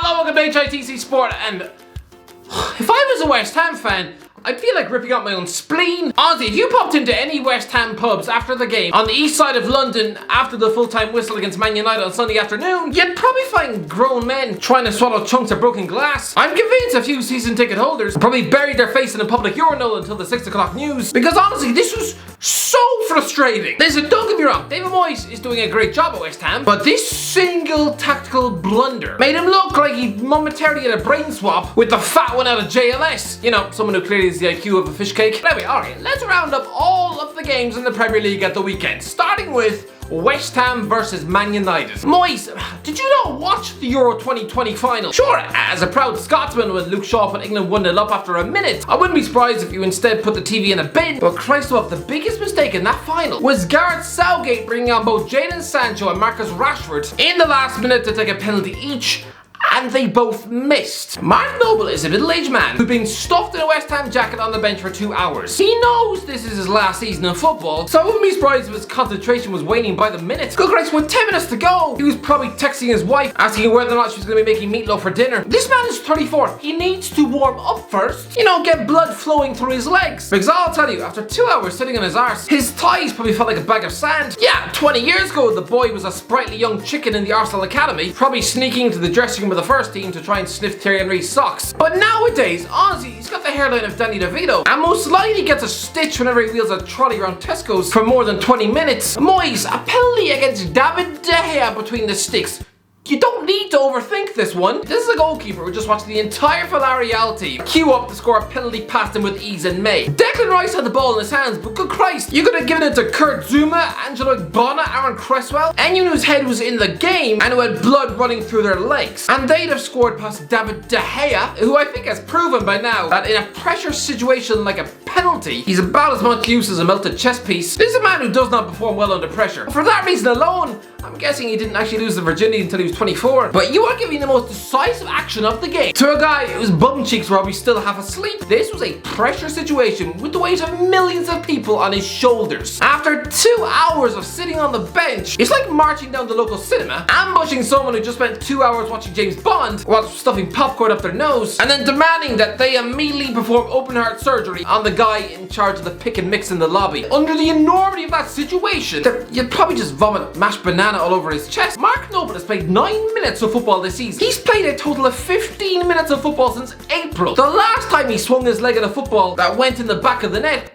Hello, welcome to HITC Sport, and if I was a West Ham fan, I'd feel like ripping out my own spleen. Honestly, if you popped into any West Ham pubs after the game on the east side of London after the full-time whistle against Man United on Sunday afternoon, you'd probably find grown men trying to swallow chunks of broken glass. I'm convinced a few season ticket holders probably buried their face in a public urinal until the 6 o'clock news, because honestly, this was so frustrating. Listen, don't get me wrong, David Moyes is doing a great job at West Ham, but this single tactical blunder made him look like he momentarily had a brain swap with the fat one out of JLS. You know, someone who clearly is the IQ of a fish cake. But anyway, alright, let's round up all of the games in the Premier League at the weekend, starting with West Ham versus Man United. Moyes, did you not watch the Euro 2020 final? Sure, as a proud Scotsman when Luke Shaw put England 1-0 up after a minute, I wouldn't be surprised if you instead put the TV in a bin. But Christ above, the biggest mistake in that final was Gareth Southgate bringing on both Jadon Sancho and Marcus Rashford in the last minute to take a penalty each, and they both missed. Mark Noble is a middle-aged man who'd been stuffed in a West Ham jacket on the bench for 2 hours. He knows this is his last season of football, so I wouldn't be surprised if his concentration was waning by the minute. Good Christ, with 10 minutes to go, he was probably texting his wife, asking whether or not she was going to be making meatloaf for dinner. This man is 34. He needs to warm up first. You know, get blood flowing through his legs. Because I'll tell you, after 2 hours sitting on his arse, his thighs probably felt like a bag of sand. Yeah, 20 years ago, the boy was a sprightly young chicken in the Arsenal Academy, probably sneaking into the dressing room of the first team to try and sniff Thierry Henry's socks. But nowadays, honestly, he's got the hairline of Danny DeVito, and most likely gets a stitch whenever he wheels a trolley around Tesco's for more than 20 minutes. Moyes, a penalty against David De Gea between the sticks. You don't need to overthink this one. This is a goalkeeper who just watched the entire Villarreal team queue up to score a penalty past him with ease in May. Declan Rice had the ball in his hands, but good Christ, you could have given it to Kurt Zuma, Angelo Igbona, Aaron Cresswell, anyone whose head was in the game and who had blood running through their legs. And they'd have scored past David De Gea, who I think has proven by now that in a pressure situation like a penalty, he's about as much use as a melted chess piece. This is a man who does not perform well under pressure. For that reason alone, I'm guessing he didn't actually lose the virginity until he was 24. But you are giving the most decisive action of the game to a guy whose bum cheeks were probably still half asleep. This was a pressure situation with the weight of millions of people on his shoulders. After 2 hours of sitting on the bench, it's like marching down the local cinema, ambushing someone who just spent 2 hours watching James Bond while stuffing popcorn up their nose, and then demanding that they immediately perform open heart surgery on the guy in charge of the pick and mix in the lobby. Under the enormity of that situation, you'd probably just vomit mashed banana all over his chest. Mark Noble has played 9 minutes of football this season. He's played a total of 15 minutes of football since April. The last time he swung his leg at a football that went in the back of the net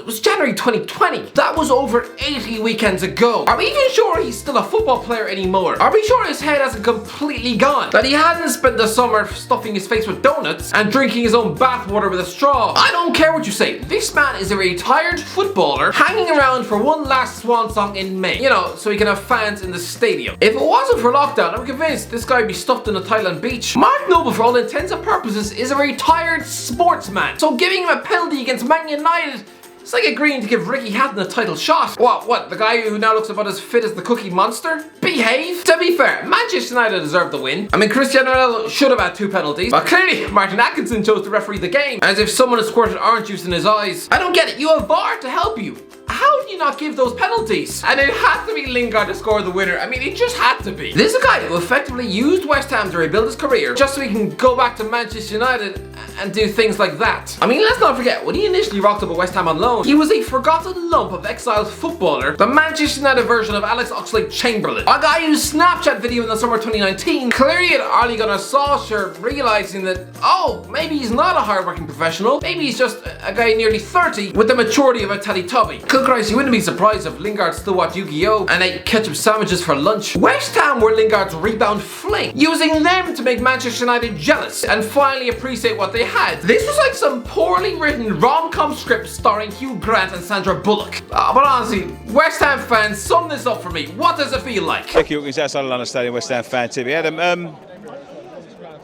was January 2020. That was over 80 weekends ago. Are we even sure he's still a football player anymore? Are we sure his head hasn't completely gone? That he hadn't spent the summer stuffing his face with donuts and drinking his own bathwater with a straw? I don't care what you say. This man is a retired footballer hanging around for one last swan song in May. You know, so he can have fans in the stadium. If it wasn't for lockdown, I'm convinced this guy would be stuffed in a Thailand beach. Mark Noble, for all intents and purposes, is a retired sportsman. So giving him a penalty against Man United, it's like agreeing to give Ricky Hatton a title shot. What, the guy who now looks about as fit as the Cookie Monster? Behave? To be fair, Manchester United deserved the win. I mean, Cristiano Ronaldo should have had 2 penalties, but clearly Martin Atkinson chose to referee the game, as if someone had squirted orange juice in his eyes. I don't get it, you have VAR to help you. How do you not give those penalties? And it had to be Lingard to score the winner. I mean, it just had to be. This is a guy who effectively used West Ham to rebuild his career just so he can go back to Manchester United and do things like that. I mean, let's not forget, when he initially rocked up at West Ham on loan, he was a forgotten lump of exiled footballer, the Manchester United version of Alex Oxlade-Chamberlain. A guy whose Snapchat video in the summer 2019 clearly had Ole Gunnar Solskjaer realizing that, oh, maybe he's not a hardworking professional, maybe he's just a guy nearly 30 with the maturity of a Teletubby. Good Christ, you wouldn't be surprised if Lingard still watched Yu-Gi-Oh! And ate ketchup sandwiches for lunch. West Ham were Lingard's rebound fling, using them to make Manchester United jealous and finally appreciate what they had. This was like some poorly written rom-com script starring Hugh Grant and Sandra Bullock. But honestly, West Ham fans, sum this up for me. What does it feel like? Thank you, it's outside London Stadium, West Ham fan TV. Adam,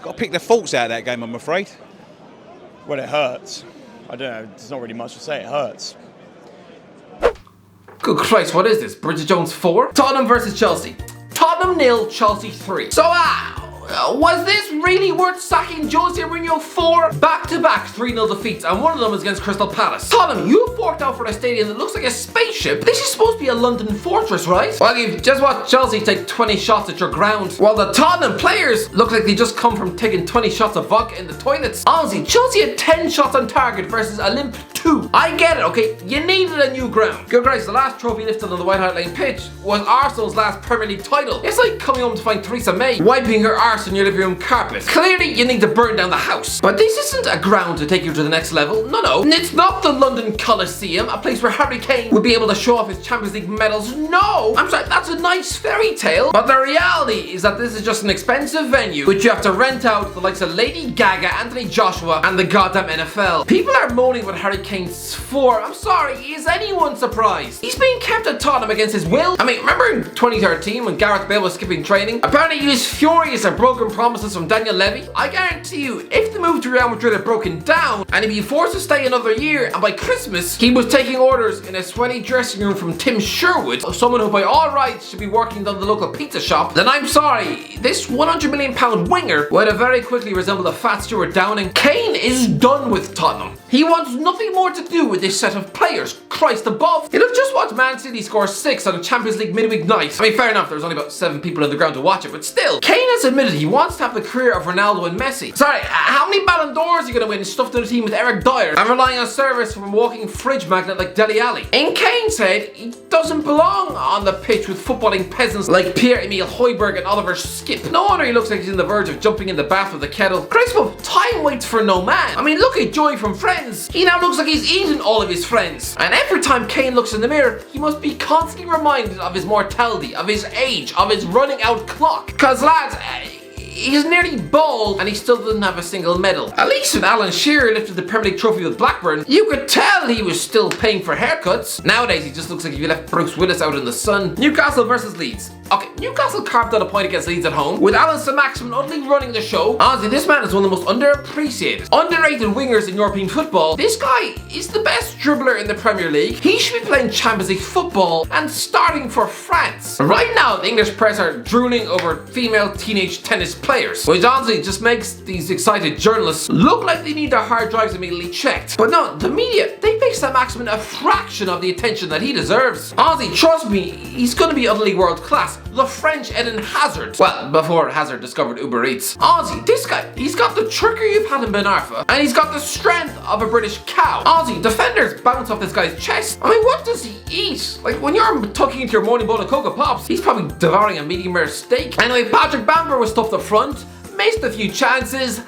got to pick the faults out of that game, I'm afraid. Well, it hurts. I don't know, there's not really much to say, it hurts. Good Christ, what is this? Bridget Jones 4? Tottenham versus Chelsea. Tottenham 0, Chelsea 3. So, Was this really worth sacking Jose Mourinho for? Back-to-back 3-0 defeats, and one of them was against Crystal Palace. Tottenham, you've forked out for a stadium that looks like a spaceship. This is supposed to be a London fortress, right? Well, you've just watched Chelsea take 20 shots at your ground, while the Tottenham players look like they just come from taking 20 shots of vodka in the toilets. Honestly, Chelsea had 10 shots on target versus Olymp 2. I get it, okay? You needed a new ground. Good Christ, the last trophy lifted on the White Hart Lane pitch was Arsenal's last Premier League title. It's like coming home to find Theresa May wiping her arse on your living room carpet. Clearly, you need to burn down the house. But this isn't a ground to take you to the next level. No. It's not the London Coliseum, a place where Harry Kane would be able to show off his Champions League medals. No! I'm sorry, that's a nice fairy tale. But the reality is that this is just an expensive venue which you have to rent out to the likes of Lady Gaga, Anthony Joshua, and the goddamn NFL. People are moaning about Harry Kane's for. I'm sorry, is anyone surprised? He's being kept at Tottenham against his will. I mean, remember in 2013 when Gareth Bale was skipping training? Apparently he was furious at broken promises from Daniel Levy. I guarantee you, if the move to Real Madrid had broken down and he'd be forced to stay another year, and by Christmas he was taking orders in a sweaty dressing room from Tim Sherwood, someone who by all rights should be working down the local pizza shop, then I'm sorry, this £100 million winger would have very quickly resembled a fat Stuart Downing. Kane is done with Tottenham. He wants nothing more to do with this set of players. Christ above. You'll have just watched Man City score 6 on a Champions League midweek night. I mean, fair enough, there was only about 7 people on the ground to watch it, but still. Kane has admitted he wants to have the career of Ronaldo and Messi. Sorry, how many Ballon d'Ors are you going to win stuffed in a team with Eric Dyer and relying on service from a walking fridge magnet like Dele Alli? In Kane's head, he doesn't belong on the pitch with footballing peasants like Pierre-Emile Højbjerg and Oliver Skip. No wonder he looks like he's on the verge of jumping in the bath with a kettle. Christ above, time waits for no man. I mean, look at Joey from Friends. He now looks like he's eaten all of his friends. And every time Kane looks in the mirror, he must be constantly reminded of his mortality, of his age, of his running out clock. Cause lads, he's nearly bald and he still doesn't have a single medal. At least when Alan Shearer lifted the Premier League trophy with Blackburn, you could tell he was still paying for haircuts. Nowadays he just looks like if you left Bruce Willis out in the sun. Newcastle versus Leeds. Okay, Newcastle carved out a point against Leeds at home, with Alan Saint-Maximin utterly running the show. Honestly, this man is one of the most underappreciated, underrated wingers in European football. This guy is the best dribbler in the Premier League. He should be playing Champions League football and starting for France. Right now, the English press are drooling over female teenage tennis players, which honestly just makes these excited journalists look like they need their hard drives immediately checked. But no, the media, they pay Saint-Maximin a fraction of the attention that he deserves. Honestly, trust me, he's gonna be utterly world class. The French Eden Hazard. Well, before Hazard discovered Uber Eats. Honestly, this guy, he's got the trickery you've had in Ben Arfa, and he's got the strength of a British cow. Honestly, defenders bounce off this guy's chest. I mean, what does he eat? Like, when you're tucking into your morning bowl of Cocoa Pops, he's probably devouring a medium rare steak. Anyway, Patrick Bamford was stuffed up front, missed a few chances.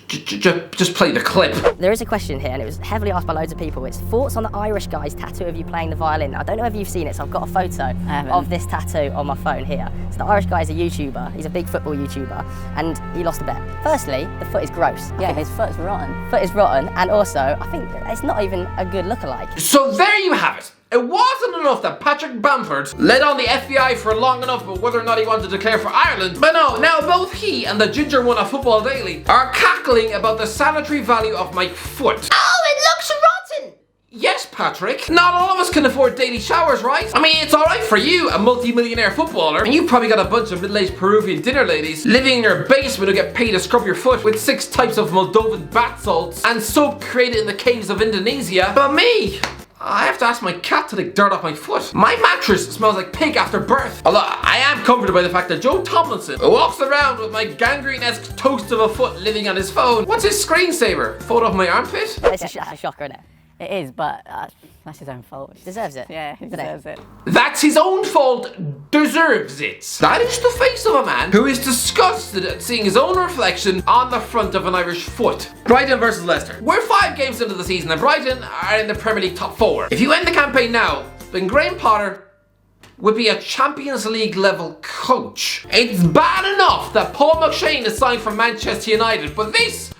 Just play the clip. There is a question here, and it was heavily asked by loads of people. It's thoughts on the Irish guy's tattoo of you playing the violin. I don't know if you've seen it, so I've got a photo of this tattoo on my phone here. So the Irish guy is a YouTuber. He's a big football YouTuber, and he lost a bet. Firstly, the foot is gross. Yeah, his foot's rotten. Foot is rotten, and also, I think it's not even a good lookalike. So there you have it. It wasn't enough that Patrick Bamford led on the FBI for long enough about whether or not he wanted to declare for Ireland, but no, now both he and the ginger one of Football Daily are cackling about the sanitary value of my foot. Oh, it looks rotten! Yes, Patrick. Not all of us can afford daily showers, right? I mean, it's alright for you, a multi-millionaire footballer, and you probably got a bunch of middle-aged Peruvian dinner ladies living in your basement who get paid to scrub your foot with 6 types of Moldovan bath salts and soap created in the caves of Indonesia. But me, I have to ask my cat to lick dirt off my foot. My mattress smells like pig after birth. Although I am comforted by the fact that Joe Tomlinson, who walks around with my gangrene-esque toast of a foot living on his phone, what's his screensaver? Photo of my armpit? That's a shocker, isn't it? It is, but that's his own fault. Deserves it. Yeah, he deserves it. That's his own fault, deserves it. That is the face of a man who is disgusted at seeing his own reflection on the front of an Irish foot. Brighton versus Leicester. We're 5 games into the season and Brighton are in the Premier League top 4. If you end the campaign now, then Graham Potter would be a Champions League level coach. It's bad enough that Paul McShane is signed for Manchester United, but this...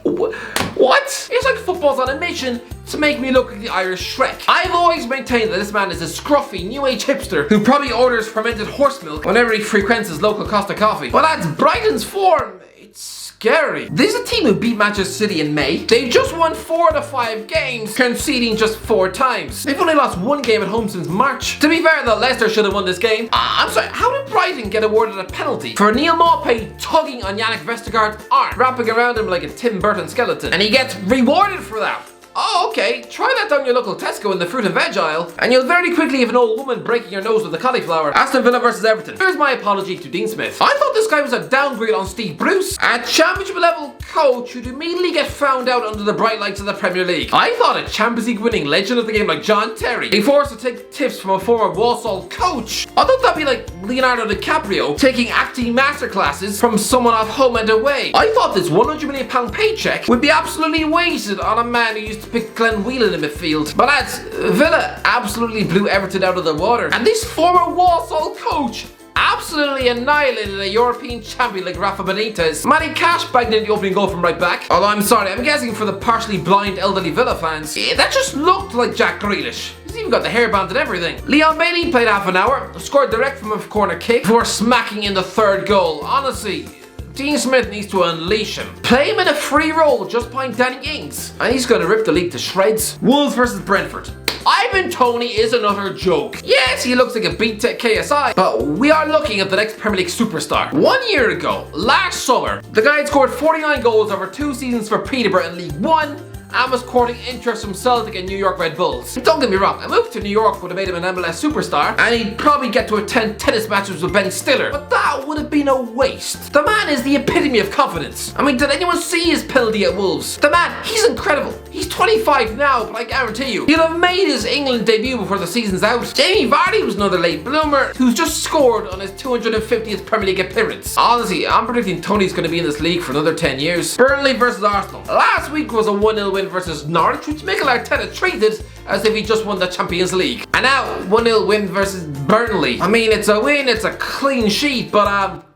What? It's like football's on a mission to make me look like the Irish Shrek. I've always maintained that this man is a scruffy, new age hipster who probably orders fermented horse milk whenever he frequents his local Costa Coffee. But that's Brighton's form. It's scary. This is a team who beat Manchester City in May. They've just won 4 out of 5 games, conceding just 4 times. They've only lost 1 game at home since March. To be fair though, Leicester should have won this game. I'm sorry, how did Brighton get awarded a penalty for Neil Maupay tugging on Yannick Vestergaard's arm, wrapping around him like a Tim Burton skeleton, and he gets rewarded for that? Oh, okay. Try that down your local Tesco in the fruit and veg aisle, and you'll very quickly have an old woman breaking her nose with a cauliflower. Aston Villa versus Everton. Here's my apology to Dean Smith. I thought this guy was a downgrade on Steve Bruce, a championship level coach who'd immediately get found out under the bright lights of the Premier League. I thought a Champions League winning legend of the game like John Terry be forced to take tips from a former Walsall coach. I thought that'd be like Leonardo DiCaprio taking acting masterclasses from someone off Home and Away. I thought this £100 million paycheck would be absolutely wasted on a man who used to pick Glenn Whelan in the midfield. But lads, Villa absolutely blew Everton out of the water, and this former Walsall coach absolutely annihilated a European champion like Rafa Benitez. Matty Cash bagged in the opening goal from right back. Although I'm sorry, I'm guessing for the partially blind elderly Villa fans, that just looked like Jack Grealish. He's even got the hairband and everything. Leon Bailey played half an hour, scored direct from a corner kick before smacking in the 3rd goal. Honestly, Dean Smith needs to unleash him. Play him in a free role just behind Danny Ings, and he's going to rip the league to shreds. Wolves versus Brentford. Ivan Toney is another joke. Yes, he looks like a beat to KSI, but we are looking at the next Premier League superstar. 1 year ago, last summer, the guy had scored 49 goals over 2 seasons for Peterborough in League One, and was courting interest from Celtic and New York Red Bulls. Don't get me wrong, a move to New York would have made him an MLS superstar, and he'd probably get to attend tennis matches with Ben Stiller, but that would have been a waste. The man is the epitome of confidence. I mean, did anyone see his penalty at Wolves? The man, he's incredible. He's 25 now, but I guarantee you, he'll have made his England debut before the season's out. Jamie Vardy was another late bloomer who's just scored on his 250th Premier League appearance. Honestly, I'm predicting Tony's going to be in this league for another 10 years. Burnley versus Arsenal. Last week was a 1-0 win versus Norwich, which Mikel Arteta treated as if he just won the Champions League. And now, 1-0 win versus Burnley. I mean, it's a win, it's a clean sheet, but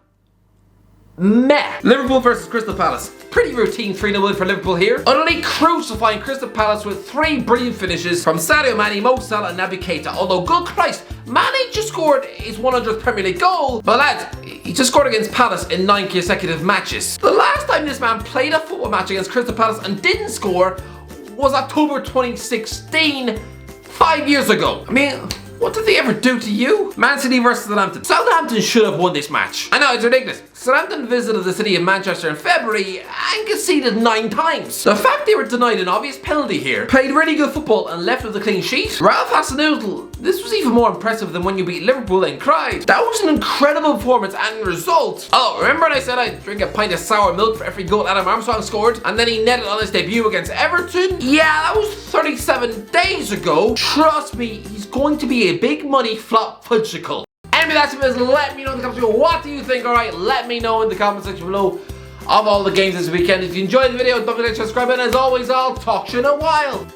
meh. Liverpool versus Crystal Palace. Pretty routine 3-0 win for Liverpool here. Utterly crucifying Crystal Palace with 3 brilliant finishes from Sadio Mane, Mo Salah and Naby Keita. Although, good Christ, Mane just scored his 100th Premier League goal. But lads, he just scored against Palace in 9 consecutive matches. The last time this man played a football match against Crystal Palace and didn't score was October 2016, 5 years ago. I mean, what did they ever do to you? Man City versus Southampton. Southampton should have won this match. I know, it's ridiculous. Southampton visited the city of Manchester in February and conceded 9 times. The fact they were denied an obvious penalty here, played really good football and left with a clean sheet. Ralph Hasenhüttl, this was even more impressive than when you beat Liverpool and cried. That was an incredible performance and result. Oh, remember when I said I'd drink a pint of sour milk for every goal Adam Armstrong scored? And then he netted on his debut against Everton? Yeah, that was 37 days ago. Trust me, he's going to be a big money flop fudgicle. Anyway, that's it. Let me know in the comments below. What do you think? Alright, let me know in the comment section below of all the games this weekend. If you enjoyed the video, don't forget to subscribe, and as always, I'll talk to you in a while.